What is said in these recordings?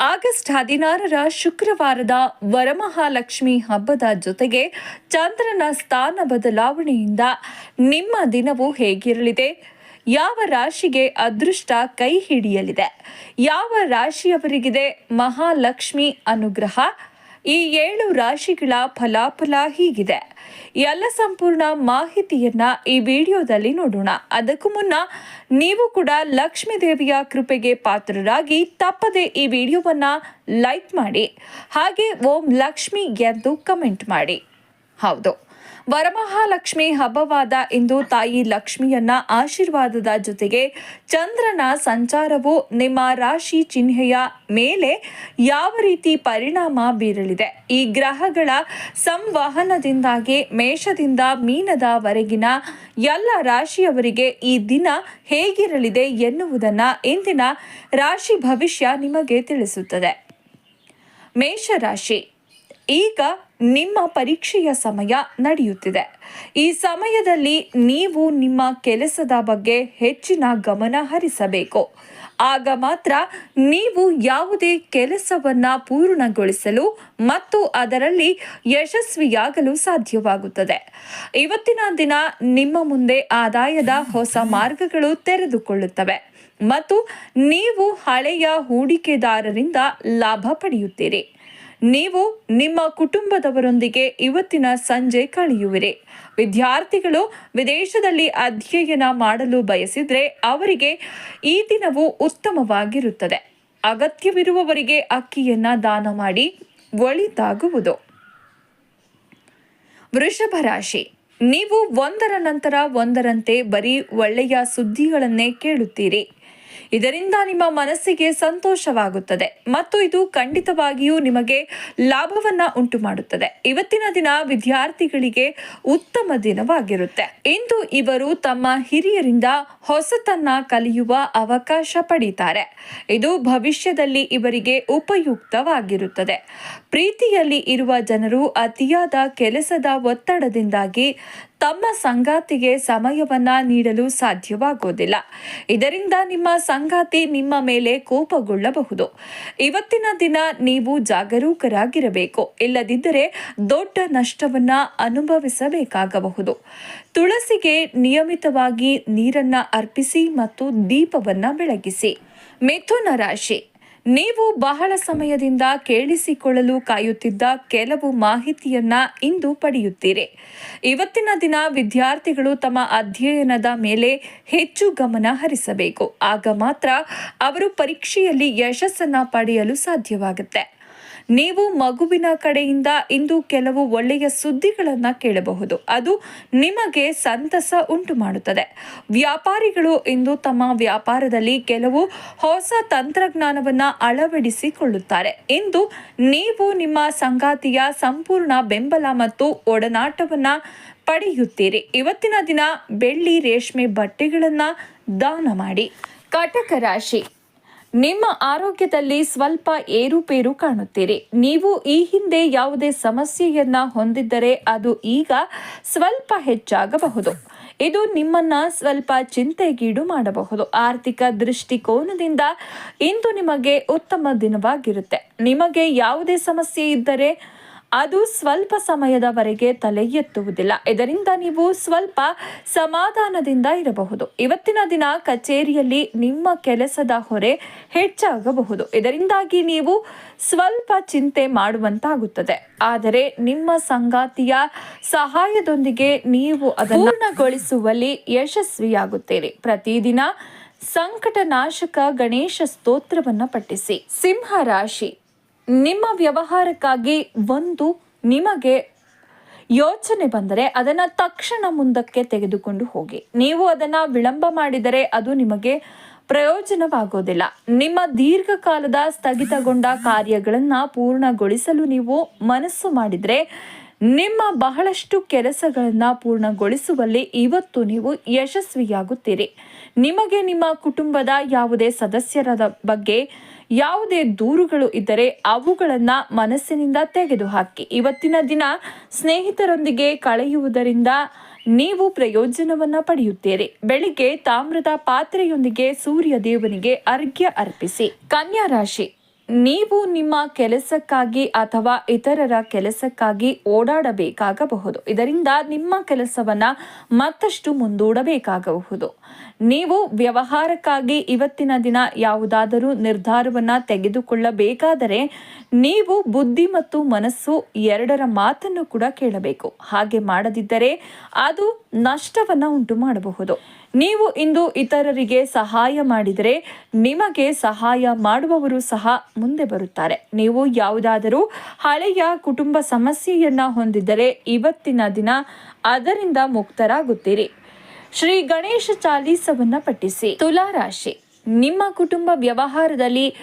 August 16ರ ಶುಕ್ರವಾರದ ವರಮಹಾಲಕ್ಷ್ಮಿ ಹಬ್ಬದ ಜೊತೆಗೆ ಚಂದ್ರನ ಸ್ಥಾನ ಬದಲಾವಣೆಯಿಂದ ನಿಮ್ಮ ದಿನವು ಹೇಗಿರಲಿದೆ? ಯಾವ ರಾಶಿಗೆ ಅದೃಷ್ಟ ಕೈ ಹಿಡಿಯಲಿದೆ? ಯಾವ ರಾಶಿಯವರಿಗಿದೆ ಮಹಾಲಕ್ಷ್ಮಿ ಅನುಗ್ರಹ? ಈ 7 ರಾಶಿಗಳ ಫಲಾಫಲ ಹೀಗಿದೆ. ಎಲ್ಲ ಸಂಪೂರ್ಣ ಮಾಹಿತಿಯನ್ನ ಈ ವಿಡಿಯೋದಲ್ಲಿ ನೋಡೋಣ. ಅದಕ್ಕೂ ಮುನ್ನ ನೀವು ಕೂಡ ಲಕ್ಷ್ಮೀ ದೇವಿಯ ಕೃಪೆಗೆ ಪಾತ್ರರಾಗಿ ತಪ್ಪದೆ ಈ ವಿಡಿಯೋವನ್ನ ಲೈಕ್ ಮಾಡಿ, ಹಾಗೆ ಓಂ ಲಕ್ಷ್ಮಿ ಎಂದು ಕಮೆಂಟ್ ಮಾಡಿ. ಹೌದು, ವರಮಹಾಲಕ್ಷ್ಮಿ ಹಬ್ಬವಾದ ಇಂದು ತಾಯಿ ಲಕ್ಷ್ಮಿಯನ್ನ ಆಶೀರ್ವಾದದ ಜೊತೆಗೆ ಚಂದ್ರನ ಸಂಚಾರವು ನಿಮ್ಮ ರಾಶಿ ಚಿಹ್ನೆಯ ಮೇಲೆ ಯಾವ ರೀತಿ ಪರಿಣಾಮ ಬೀರಲಿದೆ? ಈ ಗ್ರಹಗಳ ಸಂವಹನದಿಂದಾಗಿ ಮೇಷದಿಂದ ಮೀನದವರೆಗಿನ ಎಲ್ಲ ರಾಶಿಯವರಿಗೆ ಈ ದಿನ ಹೇಗಿರಲಿದೆ ಎನ್ನುವುದನ್ನು ಇಂದಿನ ರಾಶಿ ಭವಿಷ್ಯ ನಿಮಗೆ ತಿಳಿಸುತ್ತದೆ. ಮೇಷರಾಶಿ, ಈಗ ನಿಮ್ಮ ಪರೀಕ್ಷೆಯ ಸಮಯ ನಡೆಯುತ್ತಿದೆ. ಈ ಸಮಯದಲ್ಲಿ ನೀವು ನಿಮ್ಮ ಕೆಲಸದ ಬಗ್ಗೆ ಹೆಚ್ಚಿನ ಗಮನ ಹರಿಸಬೇಕು. ಆಗ ಮಾತ್ರ ನೀವು ಯಾವುದೇ ಕೆಲಸವನ್ನ ಪೂರ್ಣಗೊಳಿಸಲು ಮತ್ತು ಅದರಲ್ಲಿ ಯಶಸ್ವಿಯಾಗಲು ಸಾಧ್ಯವಾಗುತ್ತದೆ. ಇವತ್ತಿನ ದಿನ ನಿಮ್ಮ ಮುಂದೆ ಆದಾಯದ ಹೊಸ ಮಾರ್ಗಗಳು ತೆರೆದುಕೊಳ್ಳುತ್ತವೆ ಮತ್ತು ನೀವು ಹಳೆಯ ಹೂಡಿಕೆದಾರರಿಂದ ಲಾಭ ಪಡೆಯುತ್ತೀರಿ. ನೀವು ನಿಮ್ಮ ಕುಟುಂಬದವರೊಂದಿಗೆ ಇವತ್ತಿನ ಸಂಜೆ ಕಳೆಯುವಿರಿ. ವಿದ್ಯಾರ್ಥಿಗಳು ವಿದೇಶದಲ್ಲಿ ಅಧ್ಯಯನ ಮಾಡಲು ಬಯಸಿದರೆ ಅವರಿಗೆ ಈ ದಿನವು ಉತ್ತಮವಾಗಿರುತ್ತದೆ. ಅಗತ್ಯವಿರುವವರಿಗೆ ಅಕ್ಕಿಯನ್ನ ದಾನ ಮಾಡಿ ಒಳಿತಾಗುವುದು. ವೃಷಭ ರಾಶಿ, ನೀವು ಒಂದರ ನಂತರ ಒಂದರಂತೆ ಬರೀ ಒಳ್ಳೆಯ ಸುದ್ದಿಗಳನ್ನೇ ಕೇಳುತ್ತೀರಿ. ಇದರಿಂದ ನಿಮ್ಮ ಮನಸ್ಸಿಗೆ ಸಂತೋಷವಾಗುತ್ತದೆ ಮತ್ತು ಇದು ಖಂಡಿತವಾಗಿಯೂ ನಿಮಗೆ ಲಾಭವನ್ನ ಉಂಟು ಮಾಡುತ್ತದೆ. ಇವತ್ತಿನ ದಿನ ವಿದ್ಯಾರ್ಥಿಗಳಿಗೆ ಉತ್ತಮ ದಿನವಾಗಿರುತ್ತೆ. ಇಂದು ಇವರು ತಮ್ಮ ಹಿರಿಯರಿಂದ ಹೊಸತನ್ನ ಕಲಿಯುವ ಅವಕಾಶ ಪಡೀತಾರೆ. ಇದು ಭವಿಷ್ಯದಲ್ಲಿ ಇವರಿಗೆ ಉಪಯುಕ್ತವಾಗಿರುತ್ತದೆ. ಪ್ರೀತಿಯಲ್ಲಿ ಇರುವ ಜನರು ಅತಿಯಾದ ಕೆಲಸದ ಒತ್ತಡದಿಂದಾಗಿ ತಮ್ಮ ಸಂಗಾತಿಗೆ ಸಮಯವನ್ನ ನೀಡಲು ಸಾಧ್ಯವಾಗೋದಿಲ್ಲ. ಇದರಿಂದ ನಿಮ್ಮ ಸಂಗಾತಿ ನಿಮ್ಮ ಮೇಲೆ ಕೋಪಗೊಳ್ಳಬಹುದು. ಇವತ್ತಿನ ದಿನ ನೀವು ಜಾಗರೂಕರಾಗಿರಬೇಕು, ಇಲ್ಲದಿದ್ದರೆ ದೊಡ್ಡ ನಷ್ಟವನ್ನ ಅನುಭವಿಸಬೇಕಾಗಬಹುದು. ತುಳಸಿಗೆ ನಿಯಮಿತವಾಗಿ ನೀರನ್ನ ಅರ್ಪಿಸಿ ಮತ್ತು ದೀಪವನ್ನ ಬೆಳಗಿಸಿ. ಮಿಥುನ ರಾಶಿ, ನೀವು ಬಹಳ ಸಮಯದಿಂದ ಕೇಳಿಸಿಕೊಳ್ಳಲು ಕಾಯುತ್ತಿದ್ದ ಕೆಲವು ಮಾಹಿತಿಯನ್ನ ಇಂದು ಪಡೆಯುತ್ತೀರಿ. ಇವತ್ತಿನ ದಿನ ವಿದ್ಯಾರ್ಥಿಗಳು ತಮ್ಮ ಅಧ್ಯಯನದ ಮೇಲೆ ಹೆಚ್ಚು ಗಮನ ಹರಿಸಬೇಕು. ಆಗ ಮಾತ್ರ ಅವರು ಪರೀಕ್ಷೆಯಲ್ಲಿ ಯಶಸ್ಸನ್ನ ಪಡೆಯಲು ಸಾಧ್ಯವಾಗುತ್ತೆ. ನೀವು ಮಗುವಿನ ಕಡೆಯಿಂದ ಇಂದು ಕೆಲವು ಒಳ್ಳೆಯ ಸುದ್ದಿಗಳನ್ನ ಕೇಳಬಹುದು. ಅದು ನಿಮಗೆ ಸಂತಸ ಉಂಟು ಮಾಡುತ್ತದೆ. ವ್ಯಾಪಾರಿಗಳು ಇಂದು ತಮ್ಮ ವ್ಯಾಪಾರದಲ್ಲಿ ಕೆಲವು ಹೊಸ ತಂತ್ರಜ್ಞಾನವನ್ನ ಅಳವಡಿಸಿಕೊಳ್ಳುತ್ತಾರೆ. ಇಂದು ನೀವು ನಿಮ್ಮ ಸಂಗಾತಿಯ ಸಂಪೂರ್ಣ ಬೆಂಬಲ ಮತ್ತು ಒಡನಾಟವನ್ನ ಪಡೆಯುತ್ತೀರಿ. ಇವತ್ತಿನ ದಿನ ಬೆಳ್ಳಿ ರೇಷ್ಮೆ ಬಟ್ಟೆಗಳನ್ನ ದಾನ ಮಾಡಿ. ಕಟಕ ರಾಶಿ, ನಿಮ್ಮ ಆರೋಗ್ಯದಲ್ಲಿ ಸ್ವಲ್ಪ ಏರುಪೇರು ಕಾಣುತ್ತೀರಿ. ನೀವು ಈ ಹಿಂದೆ ಯಾವುದೇ ಸಮಸ್ಯೆಯನ್ನ ಹೊಂದಿದ್ದರೆ ಅದು ಈಗ ಸ್ವಲ್ಪ ಹೆಚ್ಚಾಗಬಹುದು. ಇದು ನಿಮ್ಮನ್ನ ಸ್ವಲ್ಪ ಚಿಂತೆಗೀಡು ಮಾಡಬಹುದು. ಆರ್ಥಿಕ ದೃಷ್ಟಿಕೋನದಿಂದ ಇಂದು ನಿಮಗೆ ಉತ್ತಮ ದಿನವಾಗಿರುತ್ತೆ. ನಿಮಗೆ ಯಾವುದೇ ಸಮಸ್ಯೆ ಇದ್ದರೆ ಅದು ಸ್ವಲ್ಪ ಸಮಯದವರೆಗೆ ತಲೆ ಎತ್ತುವುದಿಲ್ಲ. ಇದರಿಂದ ನೀವು ಸ್ವಲ್ಪ ಸಮಾಧಾನದಿಂದ ಇರಬಹುದು. ಇವತ್ತಿನ ದಿನ ಕಚೇರಿಯಲ್ಲಿ ನಿಮ್ಮ ಕೆಲಸದ ಹೊರೆ ಹೆಚ್ಚಾಗಬಹುದು. ಇದರಿಂದಾಗಿ ನೀವು ಸ್ವಲ್ಪ ಚಿಂತೆ ಮಾಡುವಂತಾಗುತ್ತದೆ. ಆದರೆ ನಿಮ್ಮ ಸಂಗಾತಿಯ ಸಹಾಯದೊಂದಿಗೆ ನೀವು ಅದನ್ನು ಪೂರ್ಣಗೊಳಿಸುವಲ್ಲಿ ಯಶಸ್ವಿಯಾಗುತ್ತೀರಿ. ಪ್ರತಿದಿನ ಸಂಕಟನಾಶಕ ಗಣೇಶ ಸ್ತೋತ್ರವನ್ನು ಪಠಿಸಿ. ಸಿಂಹ ರಾಶಿ, ನಿಮ್ಮ ವ್ಯವಹಾರಕ್ಕಾಗಿ ನಿಮಗೆ ಯೋಚನೆ ಬಂದರೆ ಅದನ್ನು ತಕ್ಷಣ ಮುಂದಕ್ಕೆ ತೆಗೆದುಕೊಂಡು ಹೋಗಿ. ನೀವು ಅದನ್ನು ವಿಳಂಬ ಮಾಡಿದರೆ ಅದು ನಿಮಗೆ ಪ್ರಯೋಜನವಾಗೋದಿಲ್ಲ. ನಿಮ್ಮ ದೀರ್ಘಕಾಲದ ಸ್ಥಗಿತಗೊಂಡ ಕಾರ್ಯಗಳನ್ನು ಪೂರ್ಣಗೊಳಿಸಲು ನೀವು ಮನಸ್ಸು ಮಾಡಿದರೆ ನಿಮ್ಮ ಬಹಳಷ್ಟು ಕೆಲಸಗಳನ್ನು ಪೂರ್ಣಗೊಳಿಸುವಲ್ಲಿ ಇವತ್ತು ನೀವು ಯಶಸ್ವಿಯಾಗುತ್ತೀರಿ. ನಿಮಗೆ ನಿಮ್ಮ ಕುಟುಂಬದ ಯಾವುದೇ ಸದಸ್ಯರ ಬಗ್ಗೆ ಯಾವುದೇ ದೂರುಗಳು ಇದ್ದರೆ ಅವುಗಳನ್ನು ಮನಸ್ಸಿನಿಂದ ತೆಗೆದುಹಾಕಿ. ಇವತ್ತಿನ ದಿನ ಸ್ನೇಹಿತರೊಂದಿಗೆ ಕಳೆಯುವುದರಿಂದ ನೀವು ಪ್ರಯೋಜನವನ್ನು ಪಡೆಯುತ್ತೀರಿ. ಬೆಳಿಗ್ಗೆ ತಾಮ್ರದ ಪಾತ್ರೆಯೊಂದಿಗೆ ಸೂರ್ಯ ದೇವನಿಗೆ ಅರ್ಘ್ಯ ಅರ್ಪಿಸಿ. ಕನ್ಯಾ ರಾಶಿ, ನೀವು ನಿಮ್ಮ ಕೆಲಸಕ್ಕಾಗಿ ಅಥವಾ ಇತರರ ಕೆಲಸಕ್ಕಾಗಿ ಓಡಾಡಬೇಕಾಗಬಹುದು. ಇದರಿಂದ ನಿಮ್ಮ ಕೆಲಸವನ್ನ ಮತ್ತಷ್ಟು ಮುಂದೂಡಬೇಕಾಗಬಹುದು. ನೀವು ವ್ಯವಹಾರಕ್ಕಾಗಿ ಇವತ್ತಿನ ದಿನ ಯಾವುದಾದರೂ ನಿರ್ಧಾರವನ್ನ ತೆಗೆದುಕೊಳ್ಳಬೇಕಾದರೆ ನೀವು ಬುದ್ಧಿ ಮತ್ತು ಮನಸ್ಸು ಎರಡರ ಮಾತನ್ನು ಕೂಡ ಕೇಳಬೇಕು. ಹಾಗೆ ಮಾಡದಿದ್ದರೆ ಅದು ನಷ್ಟವನ್ನ ಉಂಟು ಮಾಡಬಹುದು. ನೀವು ಇಂದು ಇತರರಿಗೆ ಸಹಾಯ ಮಾಡಿದರೆ ನಿಮಗೆ ಸಹಾಯ ಮಾಡುವವರು ಸಹ ಮುಂದೆ ಬರುತ್ತಾರೆ. ನೀವು ಯಾವುದಾದರೂ ಹಳೆಯ ಕುಟುಂಬ ಸಮಸ್ಯೆಯನ್ನ ಹೊಂದಿದ್ದರೆ ಇವತ್ತಿನ ದಿನ ಅದರಿಂದ ಮುಕ್ತರಾಗುತ್ತೀರಿ. ಶ್ರೀ ಗಣೇಶ ಚಾಲೀಸವನ್ನ ಪಠಿಸಿ. ತುಲಾ ರಾಶಿ, ನಿಮ್ಮ ಕುಟುಂಬ ವ್ಯವಹಾರದಲ್ಲಿ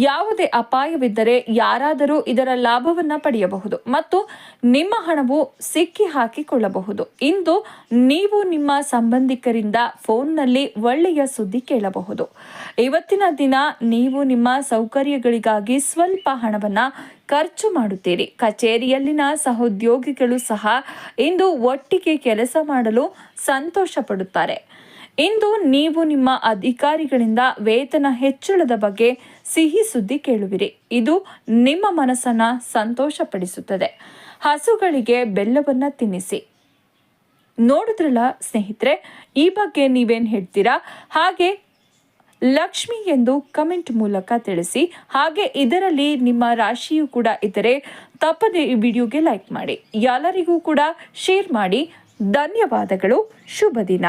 ಯಾವುದೇ ಅಪಾಯವಿದ್ದರೆ ಯಾರಾದರೂ ಇದರ ಲಾಭವನ್ನ ಪಡೆಯಬಹುದು ಮತ್ತು ನಿಮ್ಮ ಹಣವು ಸಿಕ್ಕಿ ಹಾಕಿಕೊಳ್ಳಬಹುದು. ಇಂದು ನೀವು ನಿಮ್ಮ ಸಂಬಂಧಿಕರಿಂದ ಫೋನ್ನಲ್ಲಿ ಒಳ್ಳೆಯ ಸುದ್ದಿ ಕೇಳಬಹುದು. ಇವತ್ತಿನ ದಿನ ನೀವು ನಿಮ್ಮ ಸೌಕರ್ಯಗಳಿಗಾಗಿ ಸ್ವಲ್ಪ ಹಣವನ್ನ ಖರ್ಚು ಮಾಡುತ್ತೀರಿ. ಕಚೇರಿಯಲ್ಲಿನ ಸಹೋದ್ಯೋಗಿಗಳು ಸಹ ಇಂದು ಒಟ್ಟಿಗೆ ಕೆಲಸ ಮಾಡಲು ಸಂತೋಷ ಪಡುತ್ತಾರೆ. ಇಂದು ನೀವು ನಿಮ್ಮ ಅಧಿಕಾರಿಗಳಿಂದ ವೇತನ ಹೆಚ್ಚಳದ ಬಗ್ಗೆ ಸಿಹಿ ಸುದ್ದಿ ಕೇಳುವಿರಿ. ಇದು ನಿಮ್ಮ ಮನಸ್ಸನ್ನ ಸಂತೋಷಪಡಿಸುತ್ತದೆ. ಹಸುಗಳಿಗೆ ಬೆಲ್ಲವನ್ನ ತಿನ್ನಿಸಿ. ನೋಡಿದ್ರಲ್ಲ ಸ್ನೇಹಿತರೆ, ಈ ಬಗ್ಗೆ ನೀವೇನು ಹೇಳ್ತೀರಾ? ಹಾಗೆ ಲಕ್ಷ್ಮಿ ಎಂದು ಕಮೆಂಟ್ ಮೂಲಕ ತಿಳಿಸಿ. ಹಾಗೆ ಇದರಲ್ಲಿ ನಿಮ್ಮ ರಾಶಿಯು ಕೂಡ ಇದ್ದರೆ ತಪ್ಪದೆ ಈ ವಿಡಿಯೋಗೆ ಲೈಕ್ ಮಾಡಿ, ಎಲ್ಲರಿಗೂ ಕೂಡ ಶೇರ್ ಮಾಡಿ. ಧನ್ಯವಾದಗಳು. ಶುಭ ದಿನ.